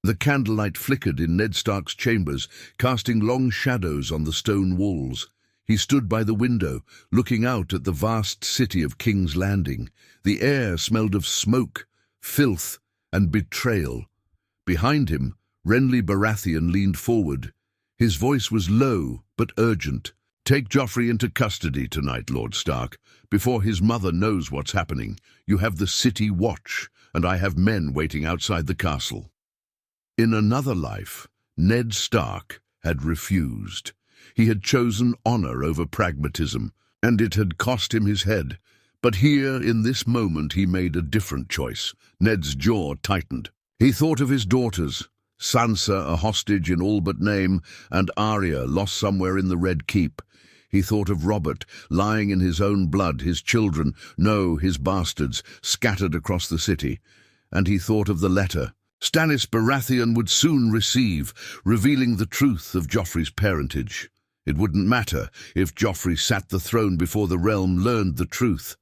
The candlelight flickered in Ned Stark's chambers, casting long shadows on the stone walls. He stood by the window, looking out at the vast city of King's Landing. The air smelled of smoke, filth, and betrayal. Behind him, Renly Baratheon leaned forward. His voice was low but urgent. "Take Joffrey into custody tonight, Lord Stark, before his mother knows what's happening. You have the city watch, and I have men waiting outside the castle." In another life, Ned Stark had refused. He had chosen honor over pragmatism, and it had cost him his head. But here, in this moment, he made a different choice. Ned's jaw tightened. He thought of his daughters, Sansa, a hostage in all but name, and Arya, lost somewhere in the Red Keep. He thought of Robert, lying in his own blood, his children, no, his bastards, scattered across the city. And he thought of the letter Stannis Baratheon would soon receive, revealing the truth of Joffrey's parentage. It wouldn't matter if Joffrey sat the throne before the realm learned the truth.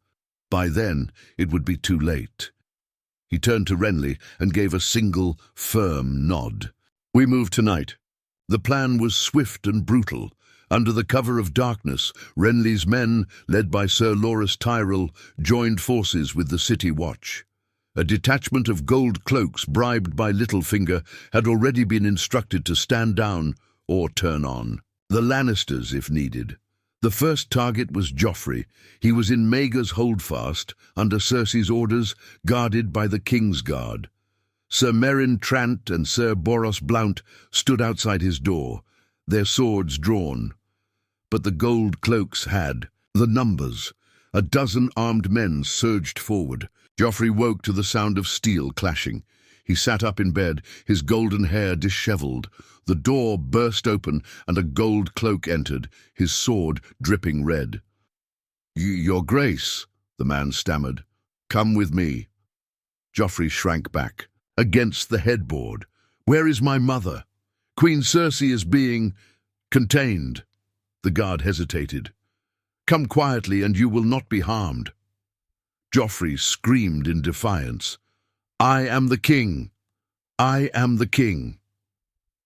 By then, it would be too late. He turned to Renly and gave a single, firm nod. "We move tonight." The plan was swift and brutal. Under the cover of darkness, Renly's men, led by Sir Loras Tyrell, joined forces with the City Watch. A detachment of gold cloaks bribed by Littlefinger had already been instructed to stand down or turn on. The Lannisters, if needed. The first target was Joffrey. He was in Maegor's holdfast, under Cersei's orders, guarded by the King's Guard. Sir Meryn Trant and Sir Boros Blount stood outside his door, their swords drawn. But the gold cloaks had the numbers. A dozen armed men surged forward. Joffrey woke to the sound of steel clashing. He sat up in bed, his golden hair disheveled. The door burst open, and a gold cloak entered, his sword dripping red. "Your Grace," the man stammered. "Come with me." Joffrey shrank back. "Against the headboard. Where is my mother? Queen Cersei is being contained." The guard hesitated. "Come quietly, and you will not be harmed." Joffrey screamed in defiance. "I am the king. I am the king."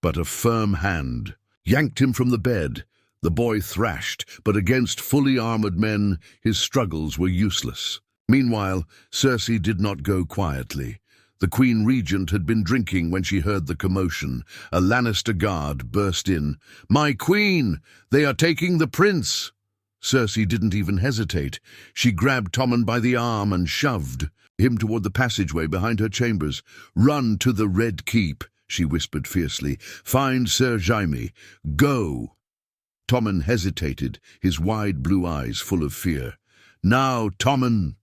But a firm hand yanked him from the bed. The boy thrashed, but against fully armored men, his struggles were useless. Meanwhile, Cersei did not go quietly. The Queen Regent had been drinking when she heard the commotion. A Lannister guard burst in. "My queen! They are taking the prince!" Cersei didn't even hesitate. She grabbed Tommen by the arm and shoved him toward the passageway behind her chambers. "Run to the Red Keep," she whispered fiercely. "Find Sir Jaime. Go!" Tommen hesitated, his wide blue eyes full of fear. "Now, Tommen!"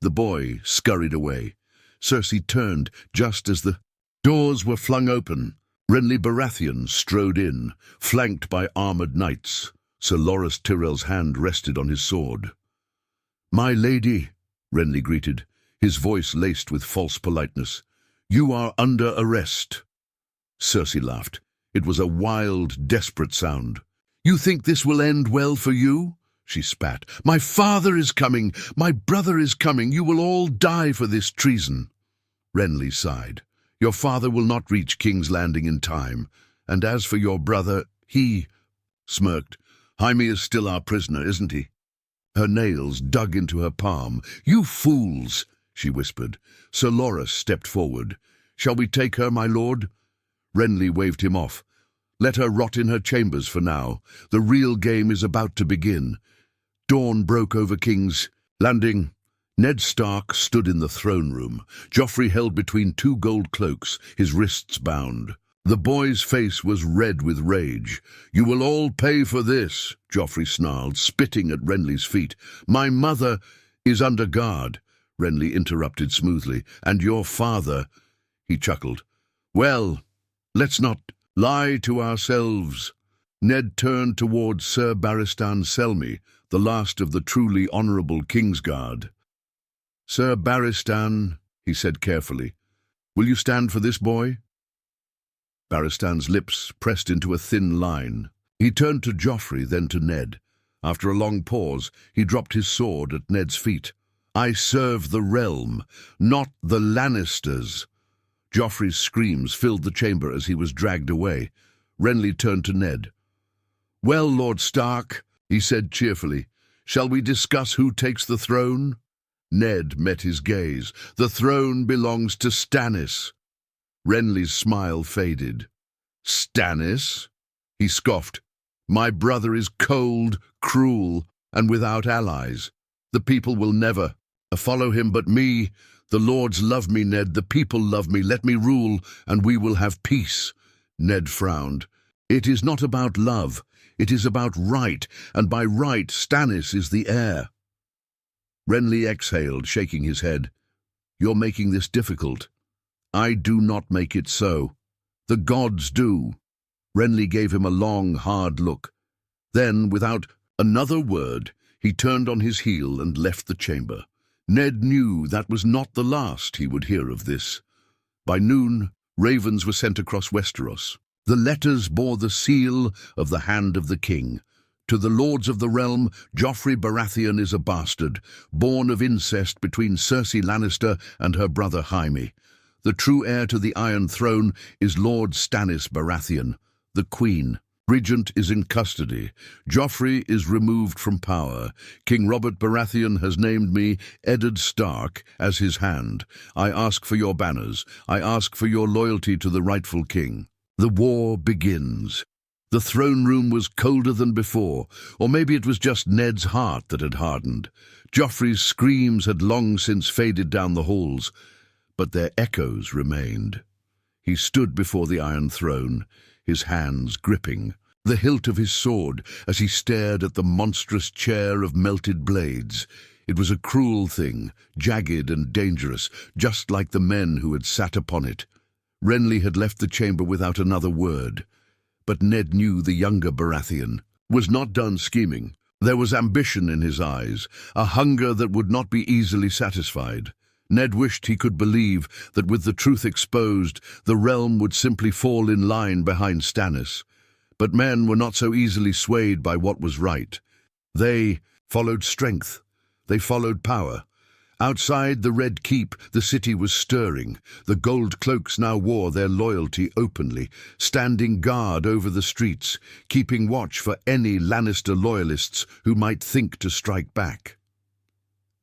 The boy scurried away. Cersei turned just as the doors were flung open. Renly Baratheon strode in, flanked by armored knights. Sir Loras Tyrell's hand rested on his sword. "My lady," Renly greeted, his voice laced with false politeness, "you are under arrest." Cersei laughed. It was a wild, desperate sound. "You think this will end well for you?" she spat. "My father is coming. My brother is coming. You will all die for this treason." Renly sighed. "Your father will not reach King's Landing in time. And as for your brother, he smirked. "Jaime is still our prisoner, isn't he?" Her nails dug into her palm. "You fools!" she whispered. Sir Loras stepped forward. "Shall we take her, my lord?" Renly waved him off. "Let her rot in her chambers for now. The real game is about to begin." Dawn broke over King's Landing. Ned Stark stood in the throne room. Joffrey held between two gold cloaks, his wrists bound. The boy's face was red with rage. "You will all pay for this," Joffrey snarled, spitting at Renly's feet. "My mother is under guard," Renly interrupted smoothly. "And your father—" He chuckled. "Well, let's not lie to ourselves." Ned turned towards Sir Barristan Selmy, the last of the truly honourable Kingsguard. "Sir Barristan," he said carefully, "will you stand for this boy?" Barristan's lips pressed into a thin line. He turned to Joffrey, then to Ned. After a long pause, he dropped his sword at Ned's feet. "I serve the realm, not the Lannisters." Joffrey's screams filled the chamber as he was dragged away. Renly turned to Ned. "Well, Lord Stark," he said cheerfully, "shall we discuss who takes the throne?" Ned met his gaze. "The throne belongs to Stannis." Renly's smile faded. "Stannis?" he scoffed. "My brother is cold, cruel, and without allies. The people will never follow him, but me. The lords love me, Ned. The people love me. Let me rule, and we will have peace." Ned frowned. "It is not about love. It is about right, and by right Stannis is the heir." Renly exhaled, shaking his head. "You're making this difficult." "I do not make it so. The gods do." Renly gave him a long, hard look. Then, without another word, he turned on his heel and left the chamber. Ned knew that was not the last he would hear of this. By noon, ravens were sent across Westeros. The letters bore the seal of the hand of the king. To the lords of the realm, Joffrey Baratheon is a bastard, born of incest between Cersei Lannister and her brother Jaime. The true heir to the Iron Throne is Lord Stannis Baratheon. The Queen, Regent, is in custody. Joffrey is removed from power. King Robert Baratheon has named me, Eddard Stark, as his hand. I ask for your banners. I ask for your loyalty to the rightful king. The war begins. The throne room was colder than before, or maybe it was just Ned's heart that had hardened. Joffrey's screams had long since faded down the halls, but their echoes remained. He stood before the Iron Throne, his hands gripping the hilt of his sword as he stared at the monstrous chair of melted blades. It was a cruel thing, jagged and dangerous, just like the men who had sat upon it. Renly had left the chamber without another word. But Ned knew the younger Baratheon was not done scheming. There was ambition in his eyes, a hunger that would not be easily satisfied. Ned wished he could believe that with the truth exposed, the realm would simply fall in line behind Stannis. But men were not so easily swayed by what was right. They followed strength. They followed power. Outside the Red Keep, the city was stirring. The gold cloaks now wore their loyalty openly, standing guard over the streets, keeping watch for any Lannister loyalists who might think to strike back.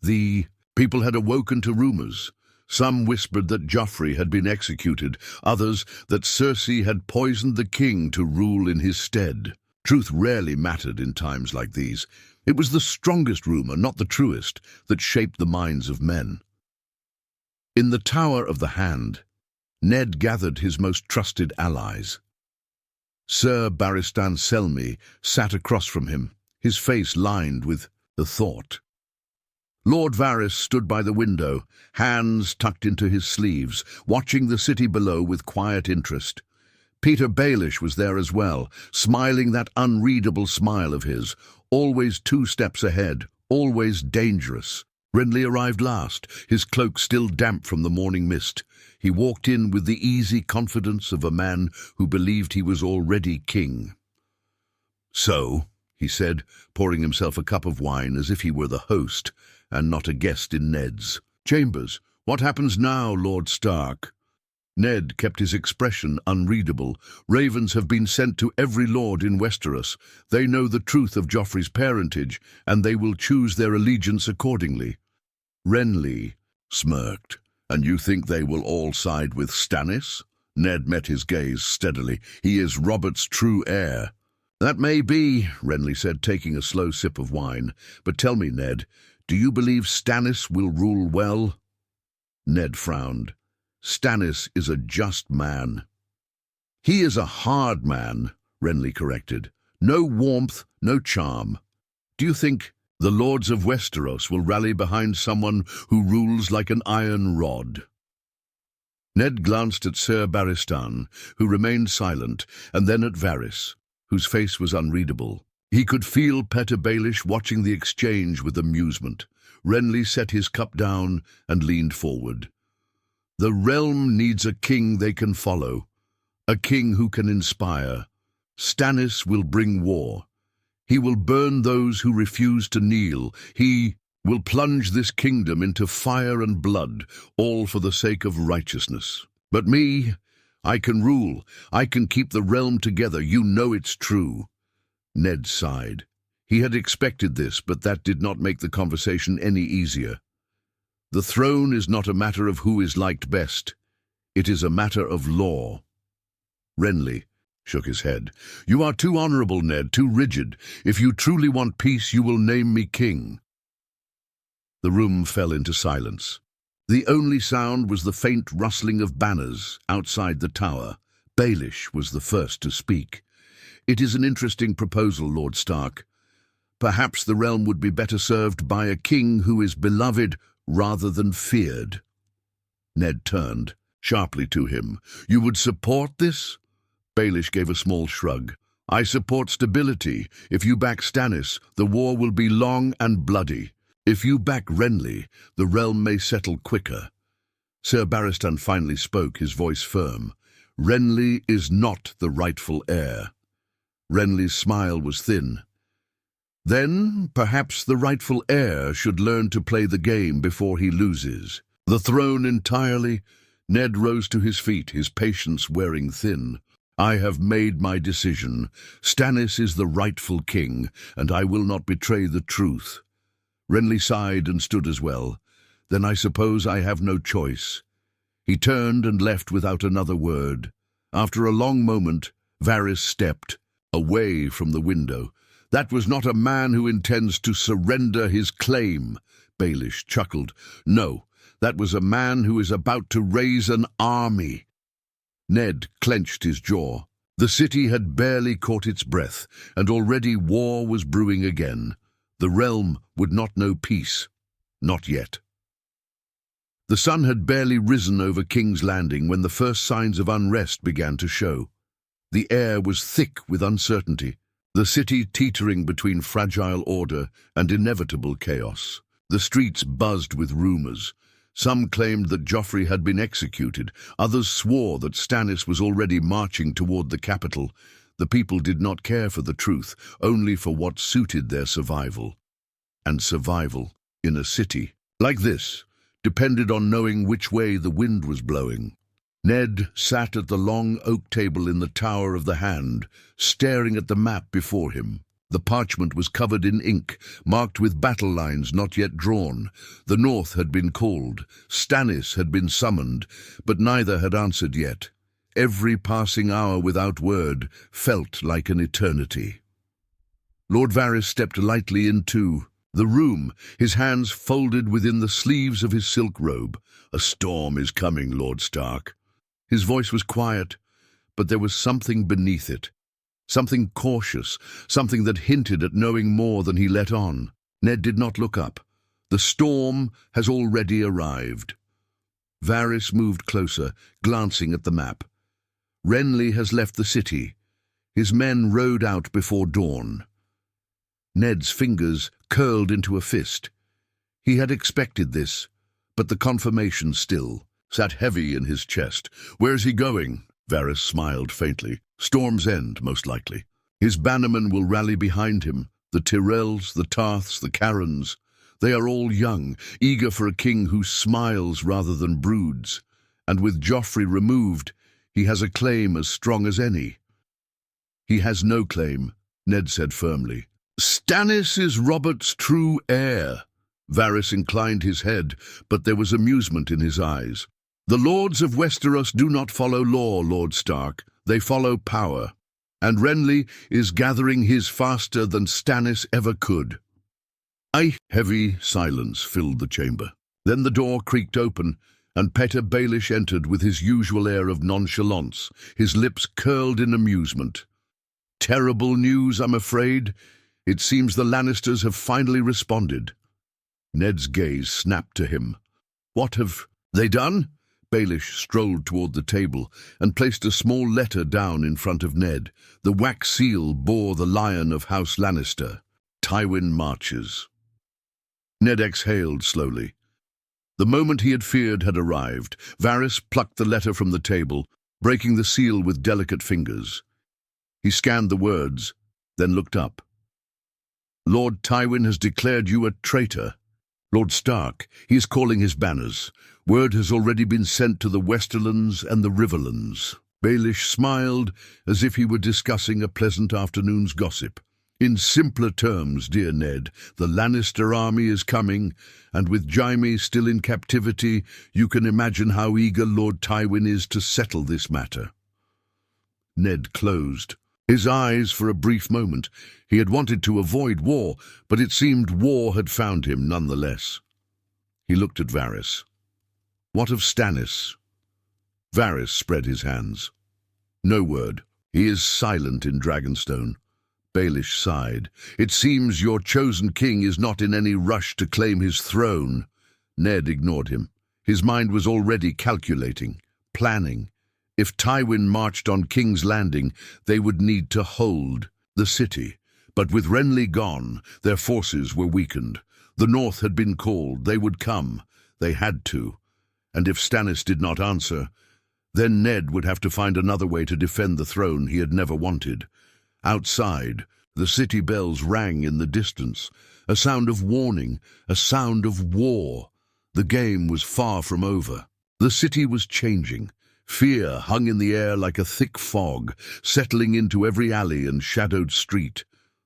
The people had awoken to rumors. Some whispered that Joffrey had been executed, others that Cersei had poisoned the king to rule in his stead. Truth rarely mattered in times like these. It was the strongest rumor, not the truest, that shaped the minds of men. In the Tower of the Hand, Ned gathered his most trusted allies. Sir Barristan Selmy sat across from him, his face lined with the thought. Lord Varys stood by the window, hands tucked into his sleeves, watching the city below with quiet interest. Peter Baelish was there as well, smiling that unreadable smile of his, always 2 steps ahead, always dangerous. Renly arrived last, his cloak still damp from the morning mist. He walked in with the easy confidence of a man who believed he was already king. "So," he said, pouring himself a cup of wine as if he were the host and not a guest in Ned's chambers. "What happens now, Lord Stark?" Ned kept his expression unreadable. "Ravens have been sent to every lord in Westeros. They know the truth of Joffrey's parentage, and they will choose their allegiance accordingly." Renly smirked. "And you think they will all side with Stannis?" Ned met his gaze steadily. "He is Robert's true heir." "That may be," Renly said, taking a slow sip of wine. "But tell me, Ned, do you believe Stannis will rule well?" Ned frowned. "Stannis is a just man." "He is a hard man," Renly corrected. "No warmth, no charm. Do you think the lords of Westeros will rally behind someone who rules like an iron rod?" Ned glanced at Sir Barristan, who remained silent, and then at Varys, whose face was unreadable. He could feel Peter Baelish watching the exchange with amusement. Renly set his cup down and leaned forward. "The realm needs a king they can follow, a king who can inspire. Stannis will bring war. He will burn those who refuse to kneel. He will plunge this kingdom into fire and blood, all for the sake of righteousness." But me, I can rule. I can keep the realm together. You know it's true." Ned sighed. He had expected this, but that did not make the conversation any easier. The throne is not a matter of who is liked best. It is a matter of law. Renly shook his head. "You are too honorable, Ned, too rigid. If you truly want peace, you will name me king." The room fell into silence. The only sound was the faint rustling of banners outside the tower. Baelish was the first to speak. "It is an interesting proposal, Lord Stark. Perhaps the realm would be better served by a king who is beloved rather than feared." Ned turned sharply to him. "You would support this?" Baelish gave a small shrug. "I support stability. If you back Stannis, the war will be long and bloody. If you back Renly, the realm may settle quicker." Sir Barristan finally spoke, his voice firm. "Renly is not the rightful heir." Renly's smile was thin. "Then perhaps the rightful heir should learn to play the game before he loses. The throne entirely." Ned rose to his feet, his patience wearing thin. "I have made my decision. Stannis is the rightful king, and I will not betray the truth." Renly sighed and stood as well. "Then I suppose I have no choice." He turned and left without another word. After a long moment, Varys stepped away from the window. "That was not a man who intends to surrender his claim," Baelish chuckled. "No, that was a man who is about to raise an army." Ned clenched his jaw. The city had barely caught its breath, and already war was brewing again. The realm would not know peace. Not yet. The sun had barely risen over King's Landing when the first signs of unrest began to show. The air was thick with uncertainty, the city teetering between fragile order and inevitable chaos. The streets buzzed with rumors. Some claimed that Joffrey had been executed. Others swore that Stannis was already marching toward the capital. The people did not care for the truth, only for what suited their survival. And survival, in a city like this, depended on knowing which way the wind was blowing. Ned sat at the long oak table in the Tower of the Hand, staring at the map before him. The parchment was covered in ink, marked with battle lines not yet drawn. The North had been called, Stannis had been summoned, but neither had answered yet. Every passing hour without word felt like an eternity. Lord Varys stepped lightly into the room, his hands folded within the sleeves of his silk robe. "A storm is coming, Lord Stark." His voice was quiet, but there was something beneath it. Something cautious, something that hinted at knowing more than he let on. Ned did not look up. "The storm has already arrived." Varys moved closer, glancing at the map. "Renly has left the city. His men rode out before dawn." Ned's fingers curled into a fist. He had expected this, but the confirmation still sat heavy in his chest. "Where's he going?" Varys smiled faintly. "Storm's End, most likely. His bannermen will rally behind him. The Tyrells, the Tarths, the Carons. They are all young, eager for a king who smiles rather than broods. And with Joffrey removed, he has a claim as strong as any." "He has no claim," Ned said firmly. "Stannis is Robert's true heir." Varys inclined his head, but there was amusement in his eyes. "The lords of Westeros do not follow law, Lord Stark. They follow power. And Renly is gathering his faster than Stannis ever could." A heavy silence filled the chamber. Then the door creaked open, and Petyr Baelish entered with his usual air of nonchalance, his lips curled in amusement. "Terrible news, I'm afraid. It seems the Lannisters have finally responded." Ned's gaze snapped to him. "What have they done?" Baelish strolled toward the table and placed a small letter down in front of Ned. The wax seal bore the lion of House Lannister. "Tywin marches." Ned exhaled slowly. The moment he had feared had arrived. Varys plucked the letter from the table, breaking the seal with delicate fingers. He scanned the words, then looked up. "Lord Tywin has declared you a traitor." "Lord Stark, he is calling his banners. Word has already been sent to the Westerlands and the Riverlands." Baelish smiled as if he were discussing a pleasant afternoon's gossip. "In simpler terms, dear Ned, the Lannister army is coming, and with Jaime still in captivity, you can imagine how eager Lord Tywin is to settle this matter." Ned closed his eyes for a brief moment. He had wanted to avoid war, but it seemed war had found him nonetheless. He looked at Varys. "What of Stannis?" Varys spread his hands. "No word. He is silent in Dragonstone." Baelish sighed. "It seems your chosen king is not in any rush to claim his throne." Ned ignored him. His mind was already calculating, planning. If Tywin marched on King's Landing, they would need to hold the city. But with Renly gone, their forces were weakened. The North had been called. They would come. They had to. And if Stannis did not answer, then Ned would have to find another way to defend the throne he had never wanted. Outside, the city bells rang in the distance, a sound of warning, a sound of war. The game was far from over. The city was changing. Fear hung in the air like a thick fog, settling into every alley and shadowed street.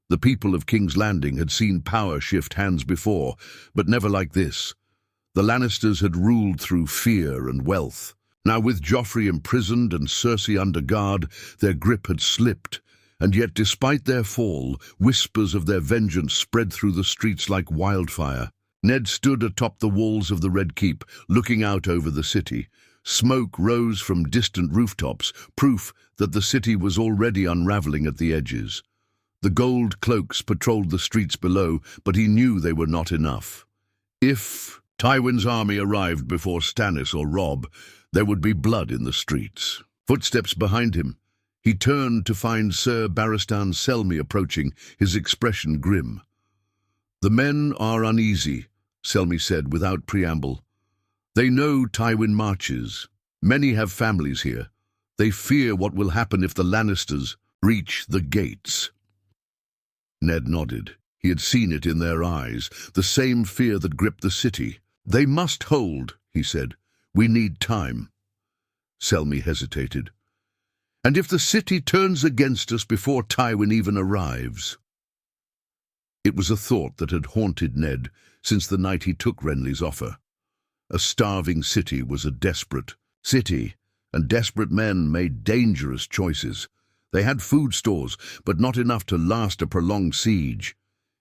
The people of King's Landing had seen power shift hands before, but never like this. The Lannisters had ruled through fear and wealth. Now, with Joffrey imprisoned and Cersei under guard, their grip had slipped. And yet, despite their fall, whispers of their vengeance spread through the streets like wildfire. Ned stood atop the walls of the Red Keep, looking out over the city. Smoke rose from distant rooftops, proof that the city was already unraveling at the edges. The gold cloaks patrolled the streets below, but he knew they were not enough. If Tywin's army arrived before Stannis or Robb, there would be blood in the streets. Footsteps behind him. He turned to find Sir Barristan Selmy approaching, his expression grim. "The men are uneasy," Selmy said without preamble. "They know Tywin marches. Many have families here. They fear what will happen if the Lannisters reach the gates." Ned nodded. He had seen it in their eyes, the same fear that gripped the city. "They must hold," he said. "We need time." Selmy hesitated. "And if the city turns against us before Tywin even arrives?" It was a thought that had haunted Ned since the night he took Renly's offer. A starving city was a desperate city, and desperate men made dangerous choices. They had food stores, but not enough to last a prolonged siege.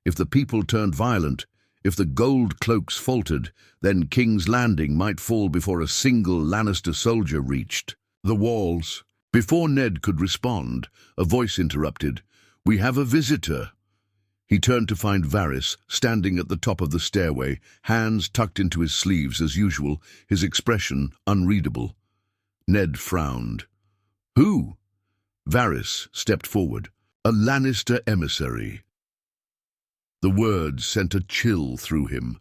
If the people turned violent, if the gold cloaks faltered, then King's Landing might fall before a single Lannister soldier reached the walls. Before Ned could respond, a voice interrupted. "We have a visitor." He turned to find Varys standing at the top of the stairway, hands tucked into his sleeves as usual, his expression unreadable. Ned frowned. "Who?" Varys stepped forward. "A Lannister emissary." The words sent a chill through him.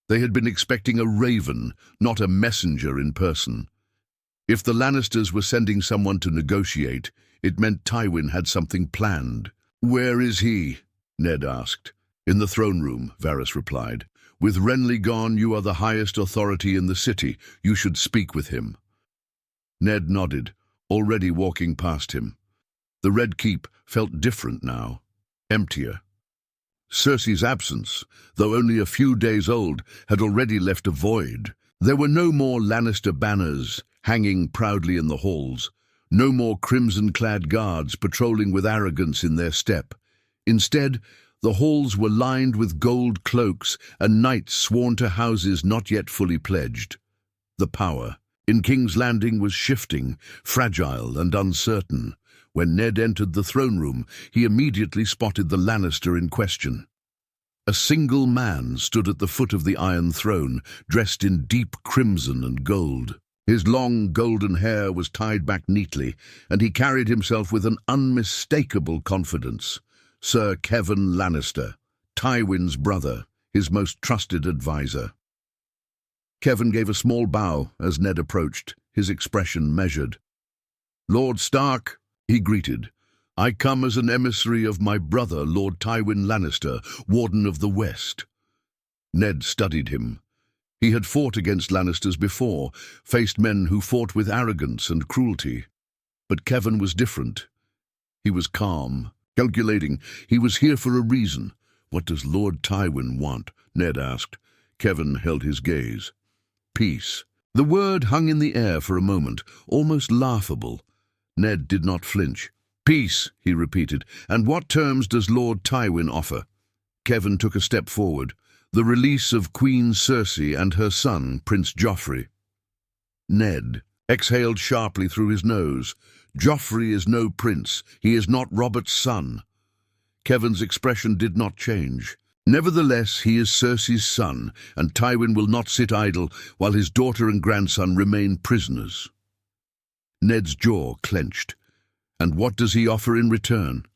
They had been expecting a raven, not a messenger in person. If the Lannisters were sending someone to negotiate, it meant Tywin had something planned. "Where is he?" Ned asked. "In the throne room," Varys replied. "With Renly gone, you are the highest authority in the city. You should speak with him." Ned nodded, already walking past him. The Red Keep felt different now, emptier. Cersei's absence, though only a few days old, had already left a void. There were no more Lannister banners hanging proudly in the halls, no more crimson-clad guards patrolling with arrogance in their step. Instead, the halls were lined with gold cloaks and knights sworn to houses not yet fully pledged. The power in King's Landing was shifting, fragile and uncertain. When Ned entered the throne room, he immediately spotted the Lannister in question. A single man stood at the foot of the Iron Throne, dressed in deep crimson and gold. His long golden hair was tied back neatly, and he carried himself with an unmistakable confidence. Sir Kevan Lannister, Tywin's brother, his most trusted advisor. Kevan gave a small bow as Ned approached, his expression measured. "Lord Stark," he greeted, "I come as an emissary of my brother, Lord Tywin Lannister, Warden of the West." Ned studied him. He had fought against Lannisters before, faced men who fought with arrogance and cruelty. But Kevin was different. He was calm, calculating. He was here for a reason. "What does Lord Tywin want?" Ned asked. Kevin held his gaze. "Peace." The word hung in the air for a moment, almost laughable. Ned did not flinch. "Peace," he repeated. "And what terms does Lord Tywin offer?" Kevin took a step forward. "The release of Queen Cersei and her son, Prince Joffrey." Ned exhaled sharply through his nose. "Joffrey is no prince. He is not Robert's son." Kevin's expression did not change. "Nevertheless, he is Cersei's son, and Tywin will not sit idle while his daughter and grandson remain prisoners." Ned's jaw clenched. "And what does he offer in return?"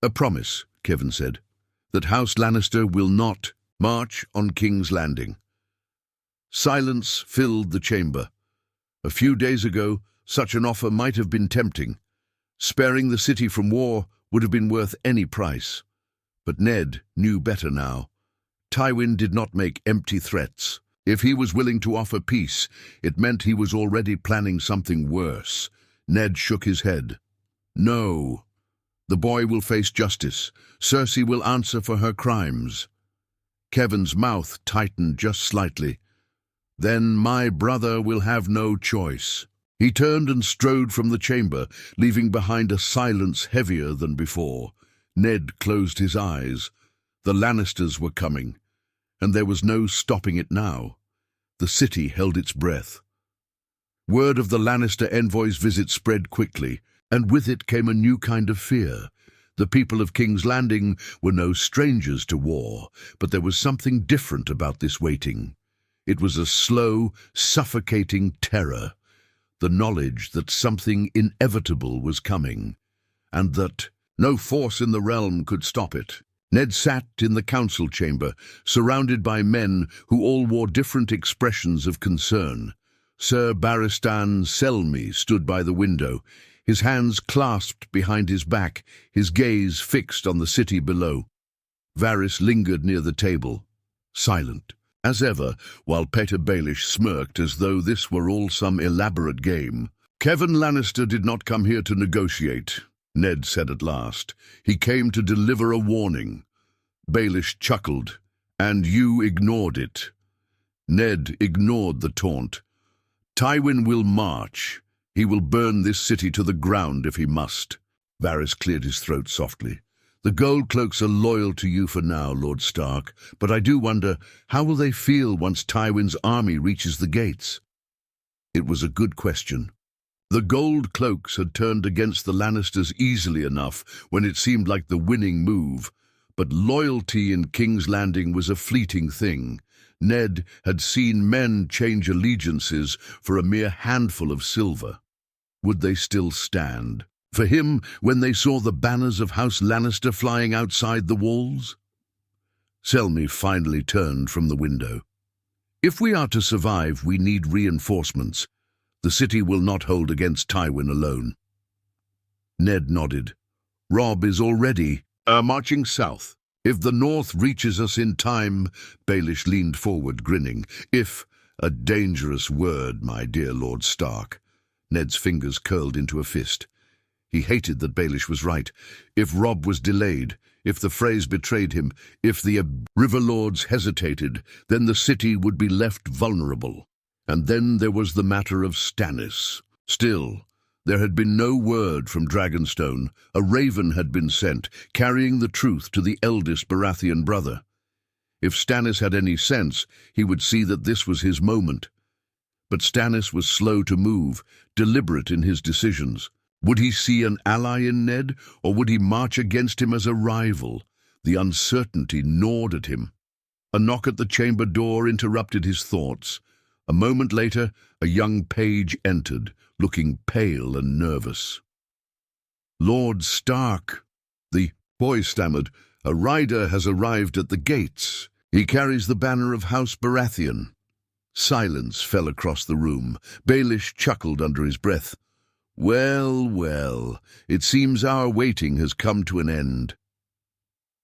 "A promise," Kevin said, "that House Lannister will not march on King's Landing." Silence filled the chamber. A few days ago, such an offer might have been tempting. Sparing the city from war would have been worth any price. But Ned knew better now. Tywin did not make empty threats. If he was willing to offer peace, it meant he was already planning something worse. Ned shook his head. "No. The boy will face justice. Cersei will answer for her crimes." Kevin's mouth tightened just slightly. "Then my brother will have no choice." He turned and strode from the chamber, leaving behind a silence heavier than before. Ned closed his eyes. The Lannisters were coming, and there was no stopping it now. The city held its breath. Word of the Lannister envoy's visit spread quickly, and with it came a new kind of fear. The people of King's Landing were no strangers to war, but there was something different about this waiting. It was a slow, suffocating terror, the knowledge that something inevitable was coming, and that no force in the realm could stop it. Ned sat in the council chamber, surrounded by men who all wore different expressions of concern. Sir Barristan Selmy stood by the window, his hands clasped behind his back, his gaze fixed on the city below. Varys lingered near the table, silent, as ever, while Petyr Baelish smirked as though this were all some elaborate game. "Kevin Lannister did not come here to negotiate," Ned said at last. "He came to deliver a warning." Baelish chuckled. "And you ignored it." Ned ignored the taunt. "Tywin will march. He will burn this city to the ground if he must." Varys cleared his throat softly. "The gold cloaks are loyal to you for now, Lord Stark, but I do wonder, how will they feel once Tywin's army reaches the gates?" It was a good question. The gold cloaks had turned against the Lannisters easily enough when it seemed like the winning move, but loyalty in King's Landing was a fleeting thing. Ned had seen men change allegiances for a mere handful of silver. Would they still stand? For him, when they saw the banners of House Lannister flying outside the walls? Selmy finally turned from the window. "If we are to survive, we need reinforcements. The city will not hold against Tywin alone." Ned nodded. "Robb is already marching south. If the north reaches us in time," Baelish leaned forward, grinning. "If, a dangerous word, my dear Lord Stark." Ned's fingers curled into a fist. He hated that Baelish was right. If Robb was delayed, if the phrase betrayed him, if the river lords hesitated, then the city would be left vulnerable. And then there was the matter of Stannis. Still, there had been no word from Dragonstone. A raven had been sent, carrying the truth to the eldest Baratheon brother. If Stannis had any sense, he would see that this was his moment. But Stannis was slow to move, deliberate in his decisions. Would he see an ally in Ned, or would he march against him as a rival? The uncertainty gnawed at him. A knock at the chamber door interrupted his thoughts. A moment later, a young page entered, looking pale and nervous. "Lord Stark," the boy stammered, "a rider has arrived at the gates. He carries the banner of House Baratheon." Silence fell across the room. Baelish chuckled under his breath. "Well, well, it seems our waiting has come to an end."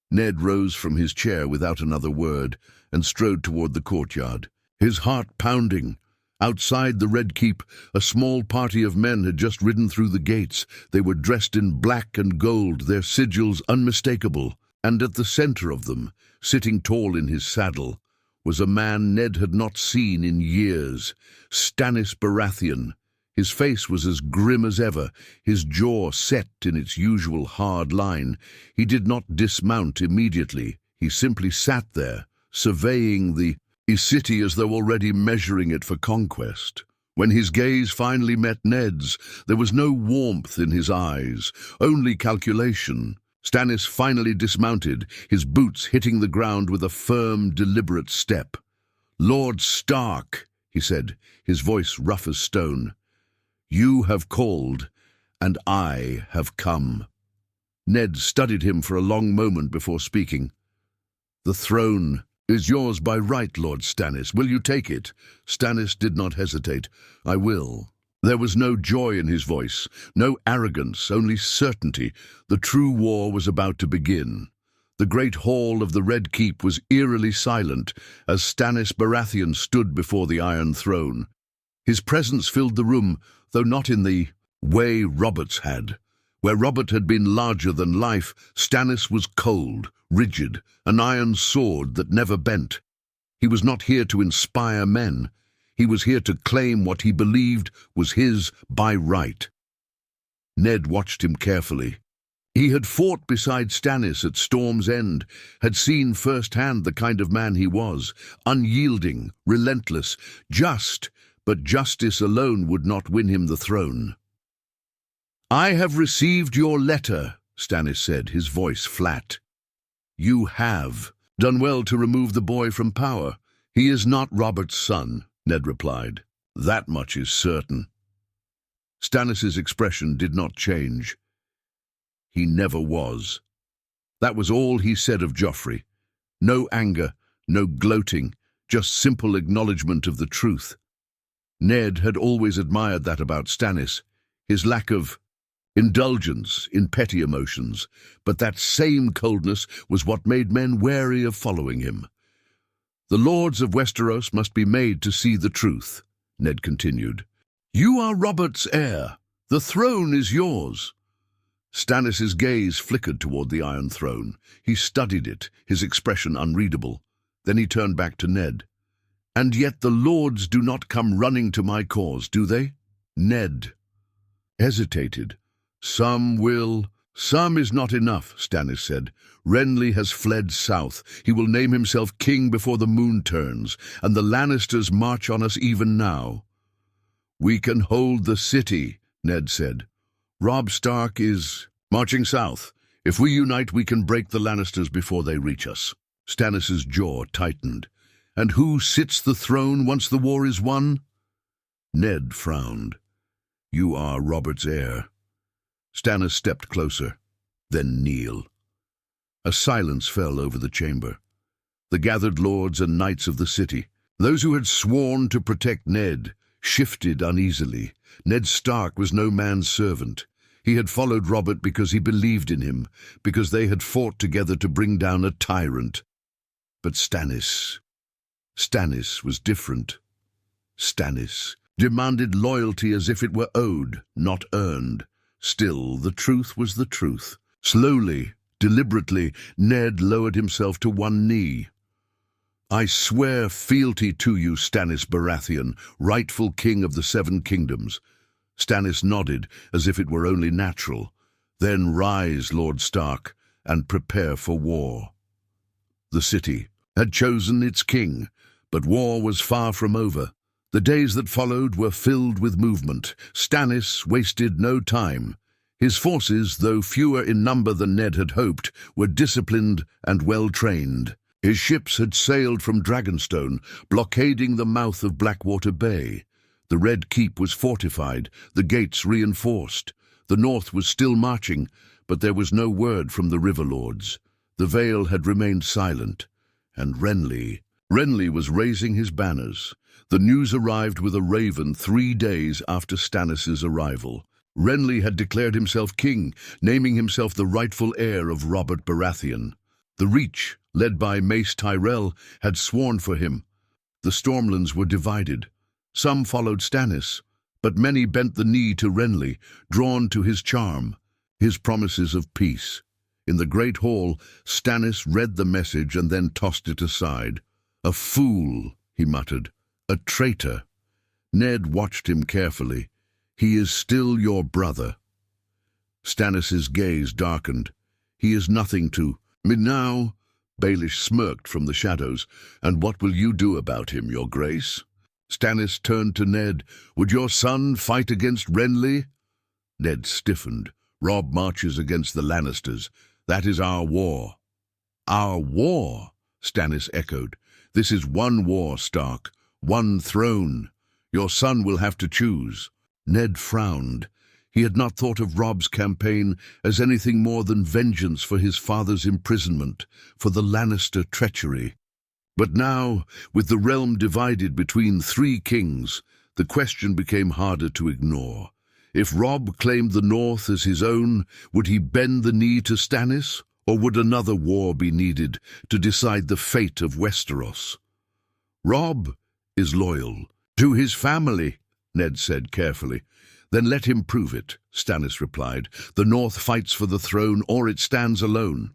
Ned rose from his chair without another word, and strode toward the courtyard, his heart pounding. Outside the Red Keep, a small party of men had just ridden through the gates. They were dressed in black and gold, their sigils unmistakable, and at the center of them, sitting tall in his saddle, was a man Ned had not seen in years, Stannis Baratheon. His face was as grim as ever, his jaw set in its usual hard line. He did not dismount immediately. He simply sat there, surveying the city as though already measuring it for conquest. When his gaze finally met Ned's, there was no warmth in his eyes, only calculation. Stannis finally dismounted, his boots hitting the ground with a firm, deliberate step. "Lord Stark," he said, his voice rough as stone, "you have called, and I have come." Ned studied him for a long moment before speaking. "The throne is yours by right, Lord Stannis. Will you take it?" Stannis did not hesitate. "I will." There was no joy in his voice, no arrogance, only certainty. The true war was about to begin. The great hall of the Red Keep was eerily silent as Stannis Baratheon stood before the Iron Throne. His presence filled the room, though not in the way Robert's had. Where Robert had been larger than life, Stannis was cold, rigid, an iron sword that never bent. He was not here to inspire men. He was here to claim what he believed was his by right. Ned watched him carefully. He had fought beside Stannis at Storm's End, had seen firsthand the kind of man he was, unyielding, relentless, just, but justice alone would not win him the throne. "I have received your letter," Stannis said, his voice flat. "You have done well to remove the boy from power. He is not Robert's son," Ned replied. "That much is certain." Stannis's expression did not change. He never was. That was all he said of Joffrey. No anger, no gloating, just simple acknowledgement of the truth. Ned had always admired that about Stannis, his lack of indulgence in petty emotions, but that same coldness was what made men wary of following him. "The lords of Westeros must be made to see the truth," Ned continued. "You are Robert's heir. The throne is yours." Stannis's gaze flickered toward the Iron Throne. He studied it, his expression unreadable. Then he turned back to Ned. "And yet the lords do not come running to my cause, do they?" Ned hesitated. "Some will." "Some is not enough," Stannis said. "Renly has fled south. He will name himself king before the moon turns, and the Lannisters march on us even now." "We can hold the city," Ned said. "Robb Stark is marching south. If we unite, we can break the Lannisters before they reach us." Stannis's jaw tightened. "And who sits the throne once the war is won?" Ned frowned. "You are Robert's heir." Stannis stepped closer, then kneel. A silence fell over the chamber. The gathered lords and knights of the city, those who had sworn to protect Ned, shifted uneasily. Ned Stark was no man's servant. He had followed Robert because he believed in him, because they had fought together to bring down a tyrant. But Stannis was different. Stannis demanded loyalty as if it were owed, not earned. Still, the truth was the truth. Slowly, deliberately, Ned lowered himself to one knee. "I swear fealty to you, Stannis Baratheon, rightful king of the Seven Kingdoms." Stannis nodded, as if it were only natural. "Then rise, Lord Stark, and prepare for war." The city had chosen its king, but war was far from over. The days that followed were filled with movement. Stannis wasted no time. His forces, though fewer in number than Ned had hoped, were disciplined and well-trained. His ships had sailed from Dragonstone, blockading the mouth of Blackwater Bay. The Red Keep was fortified, the gates reinforced. The North was still marching, but there was no word from the River Lords. The Vale had remained silent, and Renly was raising his banners. The news arrived with a raven 3 days after Stannis's arrival. Renly had declared himself king, naming himself the rightful heir of Robert Baratheon. The Reach, led by Mace Tyrell, had sworn for him. The Stormlands were divided. Some followed Stannis, but many bent the knee to Renly, drawn to his charm, his promises of peace. In the great hall, Stannis read the message and then tossed it aside. "A fool," he muttered. "A traitor." Ned watched him carefully. "He is still your brother." Stannis's gaze darkened. "He is nothing to me now." Baelish smirked from the shadows. "And what will you do about him, your grace?" Stannis turned to Ned. "Would your son fight against Renly?" Ned stiffened. "Robb marches against the Lannisters. That is our war." "Our war?" Stannis echoed. "This is one war, Stark. One throne. Your son will have to choose." Ned frowned. He had not thought of Robb's campaign as anything more than vengeance for his father's imprisonment, for the Lannister treachery. But now, with the realm divided between three kings, the question became harder to ignore. If Robb claimed the North as his own, would he bend the knee to Stannis, or would another war be needed to decide the fate of Westeros? "Robb is loyal to his family," Ned said carefully. "Then let him prove it," Stannis replied. "The North fights for the throne, or it stands alone."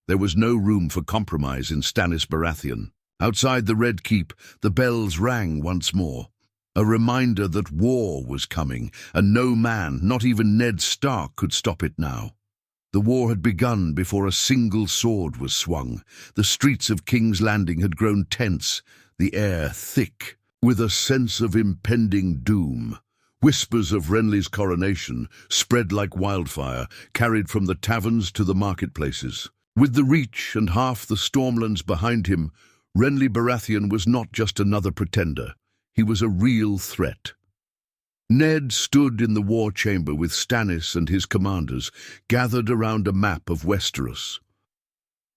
There was no room for compromise in Stannis Baratheon. Outside the Red Keep, the bells rang once more, a reminder that war was coming, and no man, not even Ned Stark, could stop it now. The war had begun before a single sword was swung. The streets of King's Landing had grown tense, the air thick, with a sense of impending doom. Whispers of Renly's coronation spread like wildfire, carried from the taverns to the marketplaces. With the Reach and half the Stormlands behind him, Renly Baratheon was not just another pretender. He was a real threat. Ned stood in the war chamber with Stannis and his commanders, gathered around a map of Westeros.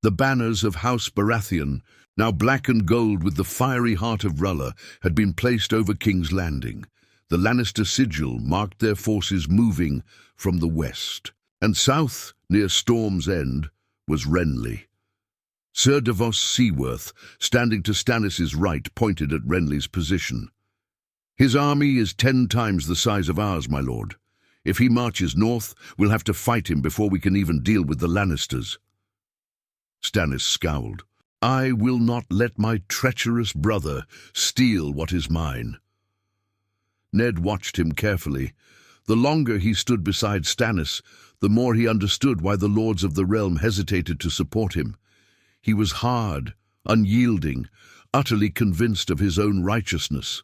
The banners of House Baratheon, now black and gold with the fiery heart of R'hllor, had been placed over King's Landing. The Lannister sigil marked their forces moving from the west. And south, near Storm's End, was Renly. Sir Davos Seaworth, standing to Stannis' right, pointed at Renly's position. "His army is 10 times the size of ours, my lord. If he marches north, we'll have to fight him before we can even deal with the Lannisters." Stannis scowled. "I will not let my treacherous brother steal what is mine." Ned watched him carefully. The longer he stood beside Stannis, the more he understood why the lords of the realm hesitated to support him. He was hard, unyielding, utterly convinced of his own righteousness.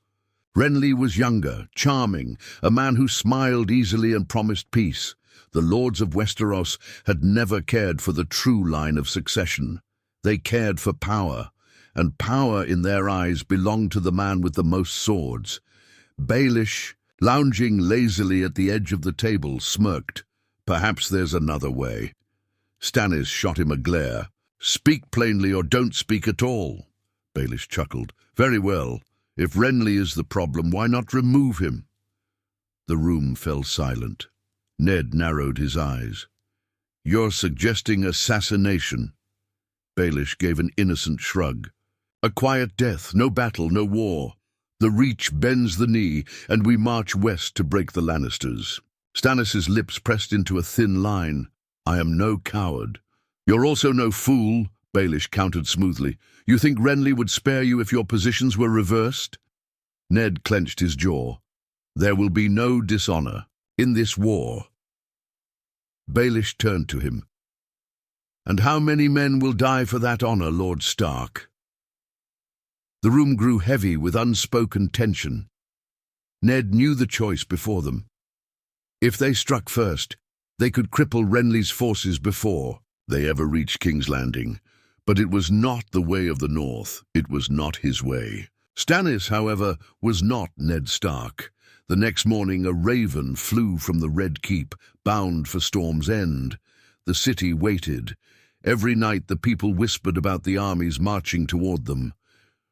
Renly was younger, charming, a man who smiled easily and promised peace. The lords of Westeros had never cared for the true line of succession. They cared for power, and power in their eyes belonged to the man with the most swords. Baelish, lounging lazily at the edge of the table, smirked. "Perhaps there's another way." Stannis shot him a glare. "Speak plainly or don't speak at all." Baelish chuckled. "Very well. If Renly is the problem, why not remove him?" The room fell silent. Ned narrowed his eyes. "You're suggesting assassination." Baelish gave an innocent shrug. "A quiet death, no battle, no war. The Reach bends the knee, and we march west to break the Lannisters." Stannis' lips pressed into a thin line. "I am no coward." "You're also no fool," Baelish countered smoothly. "You think Renly would spare you if your positions were reversed?" Ned clenched his jaw. "There will be no dishonor in this war." Baelish turned to him. "And how many men will die for that honor, Lord Stark?" The room grew heavy with unspoken tension. Ned knew the choice before them. If they struck first, they could cripple Renly's forces before they ever reached King's Landing. But it was not the way of the North. It was not his way. Stannis, however, was not Ned Stark. The next morning a raven flew from the Red Keep, bound for Storm's End. The city waited. Every night the people whispered about the armies marching toward them.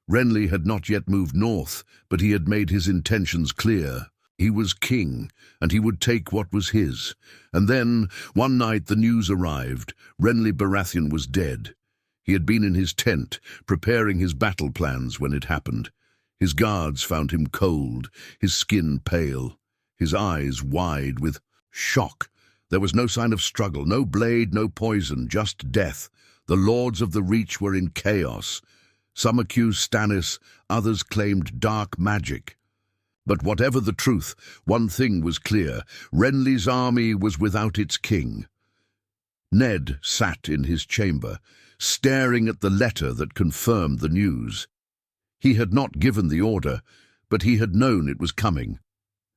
Renly had not yet moved north, but he had made his intentions clear. He was king, and he would take what was his. And then, one night, the news arrived. Renly Baratheon was dead. He had been in his tent, preparing his battle plans when it happened. His guards found him cold, his skin pale, his eyes wide with shock. There was no sign of struggle, no blade, no poison, just death. The lords of the Reach were in chaos. Some accused Stannis, others claimed dark magic. But whatever the truth, one thing was clear: Renly's army was without its king. Ned sat in his chamber, staring at the letter that confirmed the news. He had not given the order, but he had known it was coming,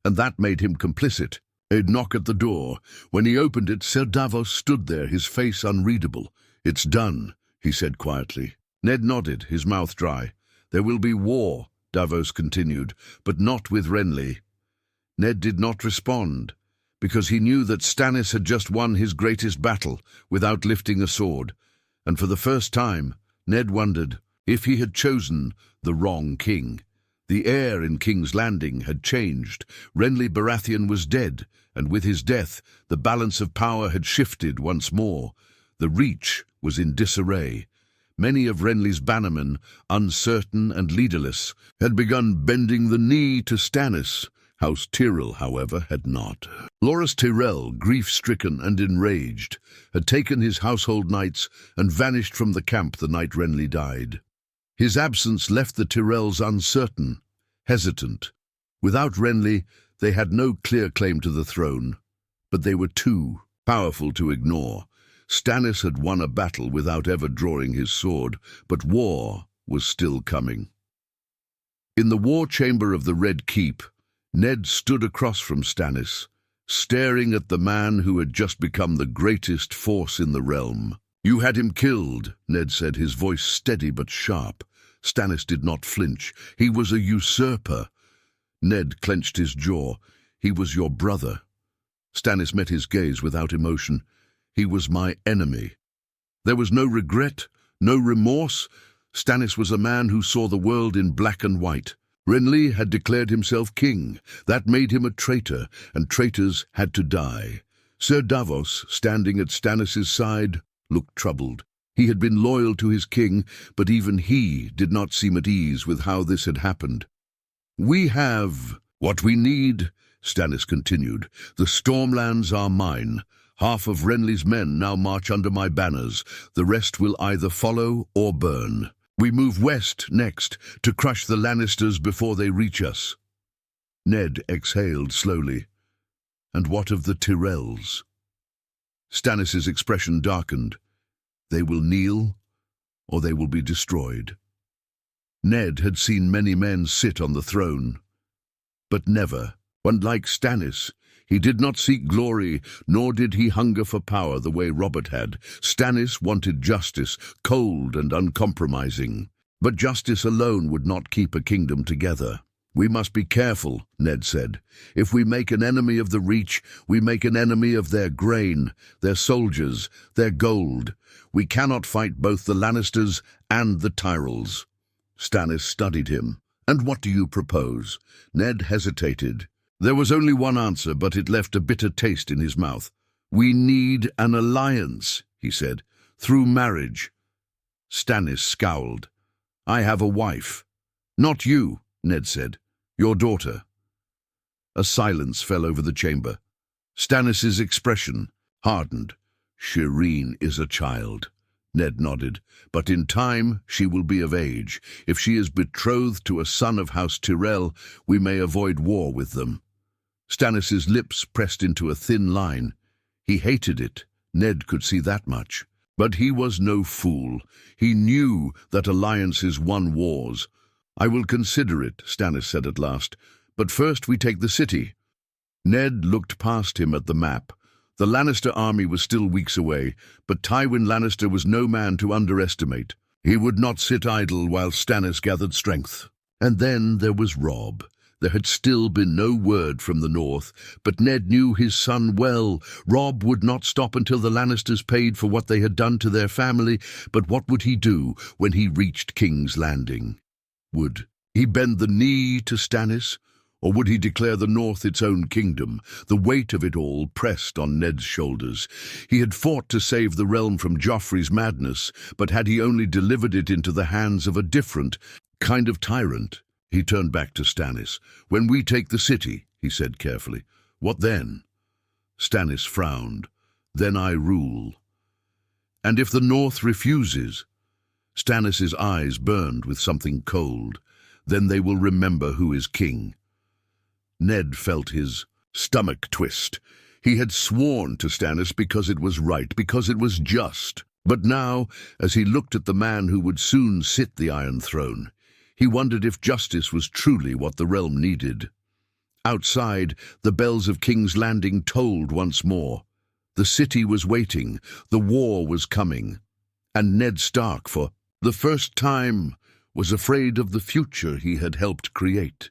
and that made him complicit. A knock at the door. When he opened it, Sir Davos stood there, his face unreadable. "It's done," he said quietly. Ned nodded, his mouth dry. "There will be war," Davos continued, "but not with Renly." Ned did not respond, because he knew that Stannis had just won his greatest battle without lifting a sword, and for the first time, Ned wondered if he had chosen the wrong king. The air in King's Landing had changed. Renly Baratheon was dead, and with his death, the balance of power had shifted once more. The Reach was in disarray. Many of Renly's bannermen, uncertain and leaderless, had begun bending the knee to Stannis. House Tyrell, however, had not. Loras Tyrell, grief-stricken and enraged, had taken his household knights and vanished from the camp the night Renly died. His absence left the Tyrells uncertain, hesitant. Without Renly, they had no clear claim to the throne, but they were too powerful to ignore. Stannis had won a battle without ever drawing his sword, but war was still coming. In the war chamber of the Red Keep, Ned stood across from Stannis, staring at the man who had just become the greatest force in the realm. "You had him killed," Ned said, his voice steady but sharp. Stannis did not flinch. "He was a usurper." Ned clenched his jaw. "He was your brother." Stannis met his gaze without emotion. "He was my enemy." There was no regret, no remorse. Stannis was a man who saw the world in black and white. Renly had declared himself king. That made him a traitor, and traitors had to die. Sir Davos, standing at Stannis' side, looked troubled. He had been loyal to his king, but even he did not seem at ease with how this had happened. "We have what we need," Stannis continued. "The Stormlands are mine. Half of Renly's men now march under my banners. The rest will either follow or burn. We move west next, to crush the Lannisters before they reach us." Ned exhaled slowly. "And what of the Tyrells?" Stannis' expression darkened. "They will kneel, or they will be destroyed." Ned had seen many men sit on the throne, but never one like Stannis. He did not seek glory, nor did he hunger for power the way Robert had. Stannis wanted justice, cold and uncompromising. But justice alone would not keep a kingdom together. "We must be careful," Ned said. "If we make an enemy of the Reach, we make an enemy of their grain, their soldiers, their gold. We cannot fight both the Lannisters and the Tyrells." Stannis studied him. "And what do you propose?" Ned hesitated. There was only one answer, but it left a bitter taste in his mouth. "We need an alliance," he said, "through marriage." Stannis scowled. "I have a wife." "Not you," Ned said. "Your daughter." A silence fell over the chamber. Stannis' expression hardened. "Shireen is a child," Ned nodded. "But in time she will be of age. If she is betrothed to a son of House Tyrell, we may avoid war with them." Stannis' lips pressed into a thin line. He hated it. Ned could see that much. But he was no fool. He knew that alliances won wars. "I will consider it," Stannis said at last. "But first we take the city." Ned looked past him at the map. The Lannister army was still weeks away, but Tywin Lannister was no man to underestimate. He would not sit idle while Stannis gathered strength. And then there was Robb. There had still been no word from the north, but Ned knew his son well. Robb would not stop until the Lannisters paid for what they had done to their family, but what would he do when he reached King's Landing? Would he bend the knee to Stannis, Or would he declare the North its own kingdom? The weight of it all pressed on Ned's shoulders. He had fought to save the realm from Joffrey's madness, but had he only delivered it into the hands of a different kind of tyrant? He turned back to Stannis. "When we take the city," he said carefully, "what then?" Stannis frowned. "Then I rule." "And if the North refuses?" Stannis's eyes burned with something cold. "Then they will remember who is king." Ned felt his stomach twist. He had sworn to Stannis because it was right, because it was just. But now, as he looked at the man who would soon sit the Iron Throne, he wondered if justice was truly what the realm needed. Outside, the bells of King's Landing tolled once more. The city was waiting, the war was coming, and Ned Stark, for the first time, was afraid of the future he had helped create.